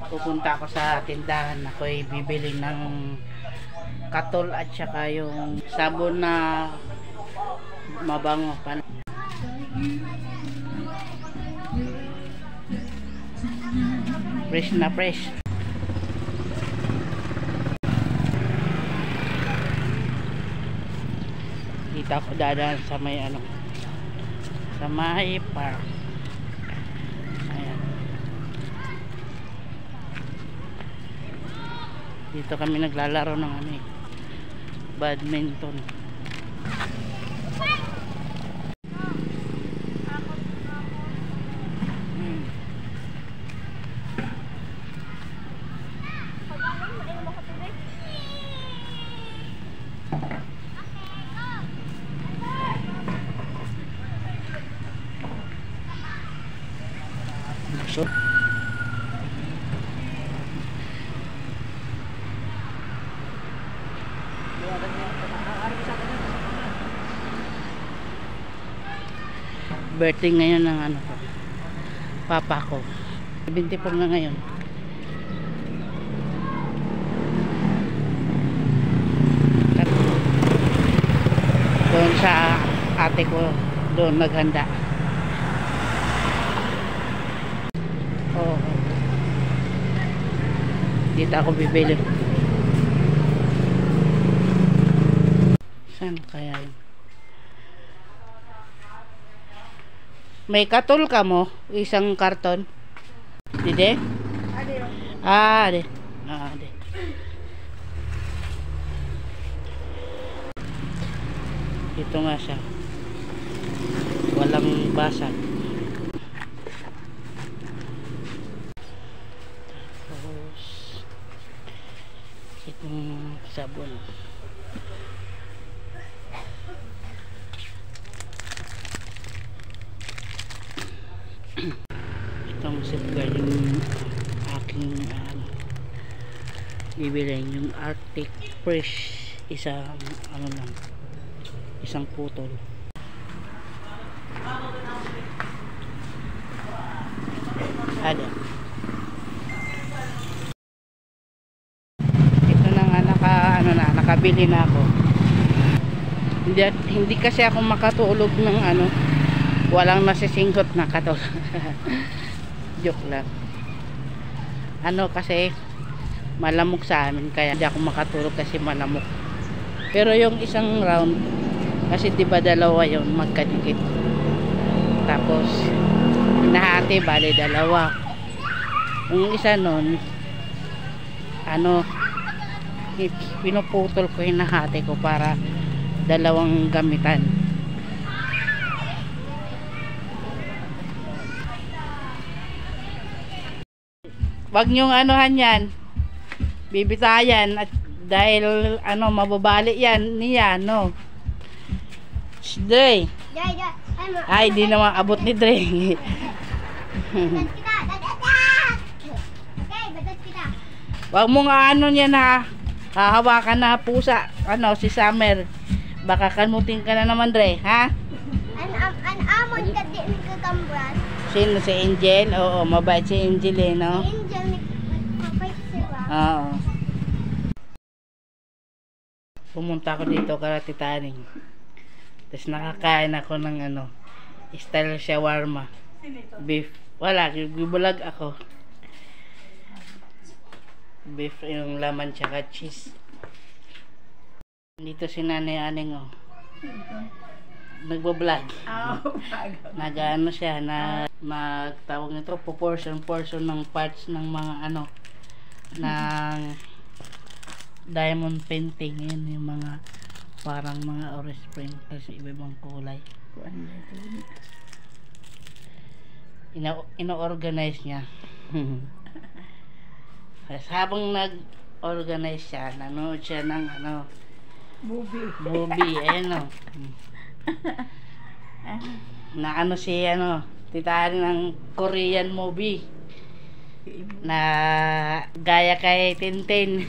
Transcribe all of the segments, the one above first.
pupunta ako sa tindahan. Ako'y bibili ng katol at saka yung sabon na mabango. Fresh na fresh. Dito ako dadaan sa may ano, sa may park. Ayan. Dito kami naglalaro ng ano eh, badminton. So, birthday ngayon ng ano ko, papa ko. 24 na ngayon. Doon sa ate ko, doon naghanda. Oo. Dito ako bibili. Saan kaya yun? May katol ka mo? Isang karton? Dide? Ade. Ah, ade. Ah, ade. Ito nga siya. Walang basag. Tapos itong sabon. Itong safeguard yung aking bibilin, yung Arctic Fresh, isang ano lang, isang putol. Ada. Ito na nga, nakabili na ako. Hindi kasi ako makatulog ng ano, walang nasisingkot na katol. Joke lang. Ano kasi malamok sa amin, kaya hindi ako makatulog kasi malamok. Pero yung isang round kasi diba dalawa yun, magkadikit. Tapos hinahati, bali dalawa. Yung isa nun, ano, pinuputol ko, hinahati ko para dalawang gamitan. Wag nyong anuhan yan, bibitayan, at dahil ano, mababali yan niya, no. Dre. Ay, di naman abot ni Dre. Wag mo nga ano niya na hahawakan na pusa, ano, si Summer. Baka kamutin ka na naman, Dre, ha? An amon ka di nagkakambras. Sino, si Angel? Oo, mabait si Angel eh, no? Angel, mabait siya. Oo. Pumunta ako dito, Karatitaning. Tapos nakakain ako ng ano, style shawarma. Beef. Wala, gubulag ako. Beef yung laman tsaka cheese. Dito si Nanay Aning, oh. Nagbo-vlog. Nag-ano siya, magtawag nito, portion ng parts ng mga ano, ng diamond painting. Yun yung mga parang mga orange spring kasi iba-ibang kulay. Ino-organize niya. Kasi habang nag-organize siya, nanood siya ng ano, movie, ayan o. Na ano si ano, titari ng Korean movie na gaya kay Tintin.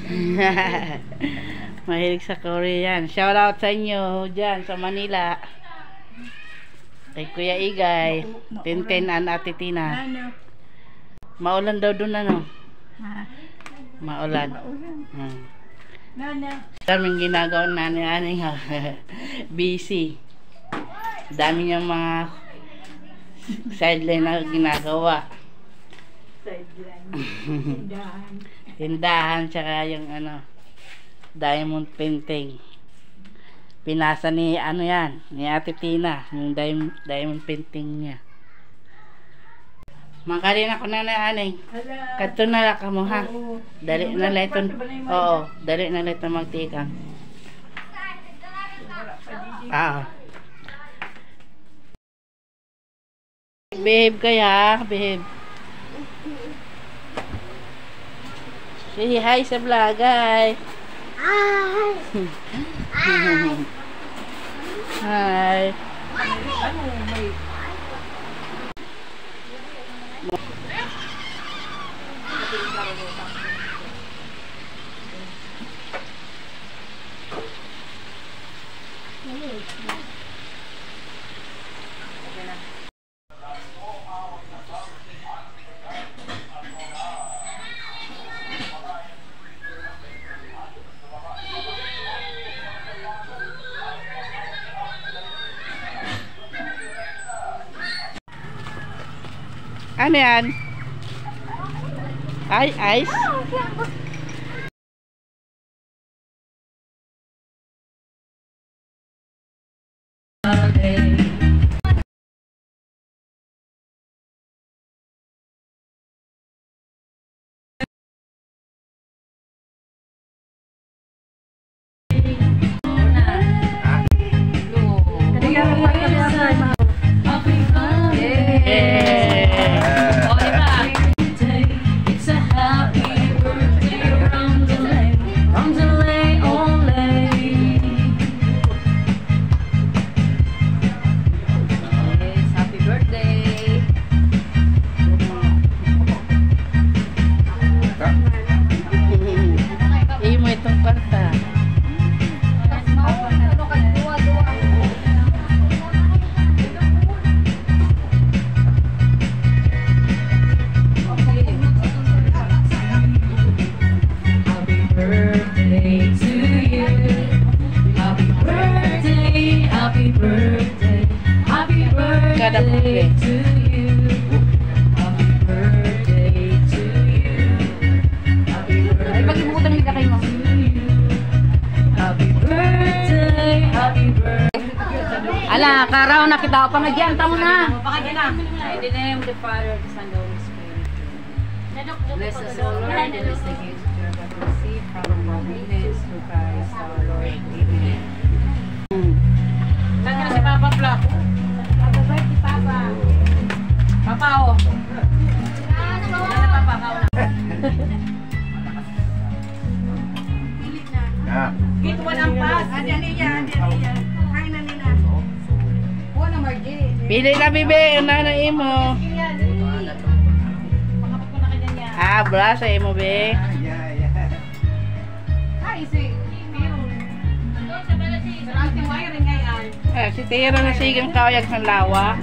Mahilig sa Korean. Shout out sa inyo dyan sa Manila, kay Kuya Igay, Tintin and Ate Tina. Maulan daw dun, ano. Maulan. Daming ginagawa na ni ha. Busy. Dami niyang mga sideline na ginagawa. Tindahan. Tindahan, tsaka yung diamond painting. Pinasa ni ni Ate Tina, yung diamond painting niya. Mangkalin ako na aning. Kadto na lang ka mo ha. Dali na lang ito. Oo, dali na lang ito magtikang. Behave kaya, behave. Say hi sa vlog, guys. Hi. Ano yan? Ay, ice? Ala, karaw na kita pa nagyan tamo na. Pakagyan na. In the name of the Father, the Son, and the Holy Spirit. Bless us, O Lord, and bless the gifts that you are about to receive from our goodness through Christ our Lord. Amen. Saan ka na si Papa Black? Happy birthday, Papa. Papa, oh. Ano, Papa, kauna. Pilit na. Get one ang pass. Adi niya. Hi na nila. Buwan na Margie. Pili na bibi, unanain mo. Bra sa imo be. Hi, si Tiro. Si Tiro na sigang kawayag ng lawa.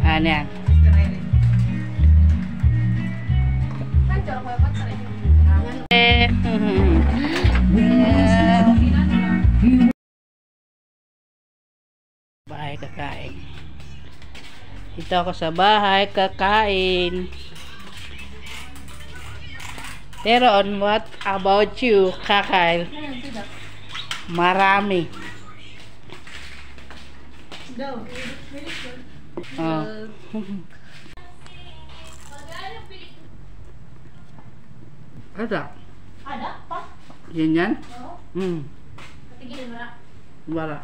Ano yan? Bahay kakain. Ito ako sa bahay kakain. Teron, what about you, kakain? Marami. Oh. Ada? Ada, pa? Yan? Oo. Patigilin mo na. Wala.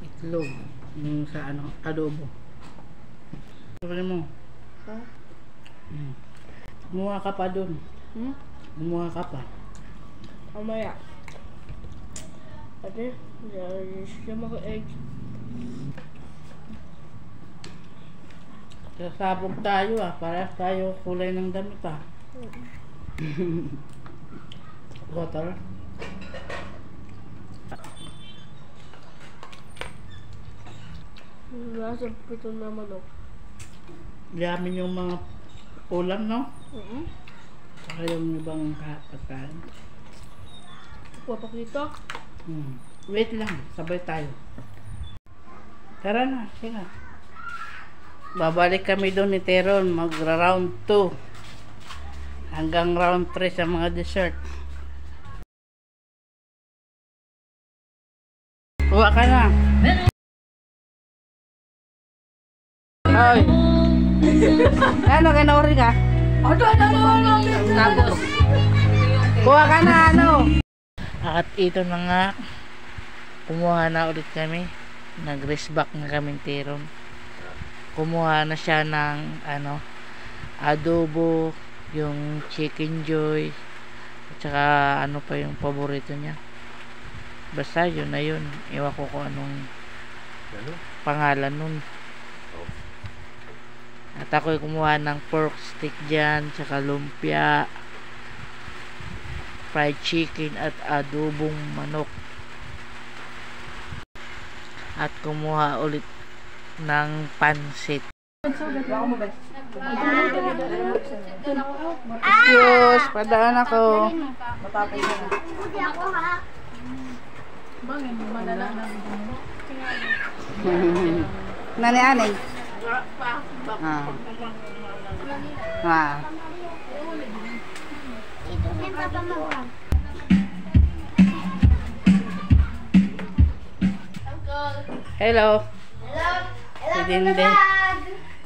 Itlog. Yung sa adobo. Sabi mo. Kumuha ka pa dun. Kumuha ka pa. Mamaya. Ate, siya ako egg. Sasabog tayo parehas tayo kulay ng damit Water. Nasa pito na manok. Yamin yung mga ulam, no? Saka yung ibang pagkain. Papakita. Wait lang, sabay tayo. Tara na, sige. Babalik kami doon ni Teron, magra-round 2. Hanggang round 3 sa mga dessert. Kuha ka na. Hoy. Ano, kinauri ka? Tapos, Kuha ka na, ano? At ito na nga, kumuha na ulit kami. Nag-rest back na kami Teron. Kumuha na siya ng adobo, yung chicken joy, at saka ano pa yung paborito niya. Basta yun na yun. Iwan ko kung anong pangalan nun. At ako'y kumuha ng pork stick dyan, tsaka lumpia, fried chicken at adobong manok. At kumuha ulit ng pansit. Diyos, padaan ako. Hindi ako ha. Nani-aning? Siyempre pa mag-vlog. Hello. Hello Dinde.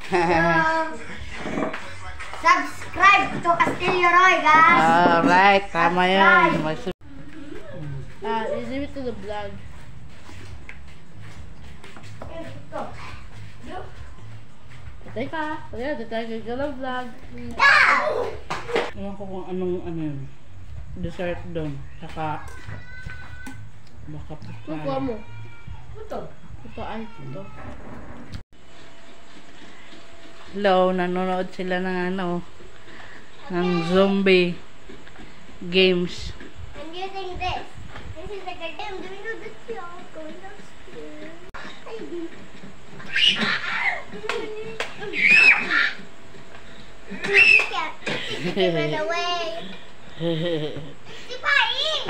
vlog. Subscribe to Castillo Roy, guys. Alright, tama yun. Leave it to the vlog. Patay ka. Tatay ka ng vlog. Ewan ko kung anong yun. Dessert doon. Saka baka Kukuha mo. Ito ay ito. Hello, nanonood sila ng ng zombie games. I'm using this. This is like a game. Do we know this song? Going upstairs. You can't give it away. Sipain!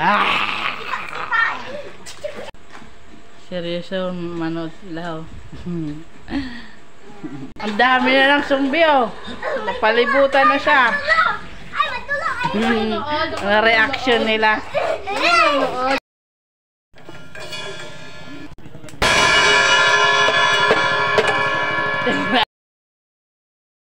Sipain! Seryoso, manood sila. Ang dami na ng zombie, oh. Napalibutan na siya. Ay, matulog! Ang reaction nila. Ay!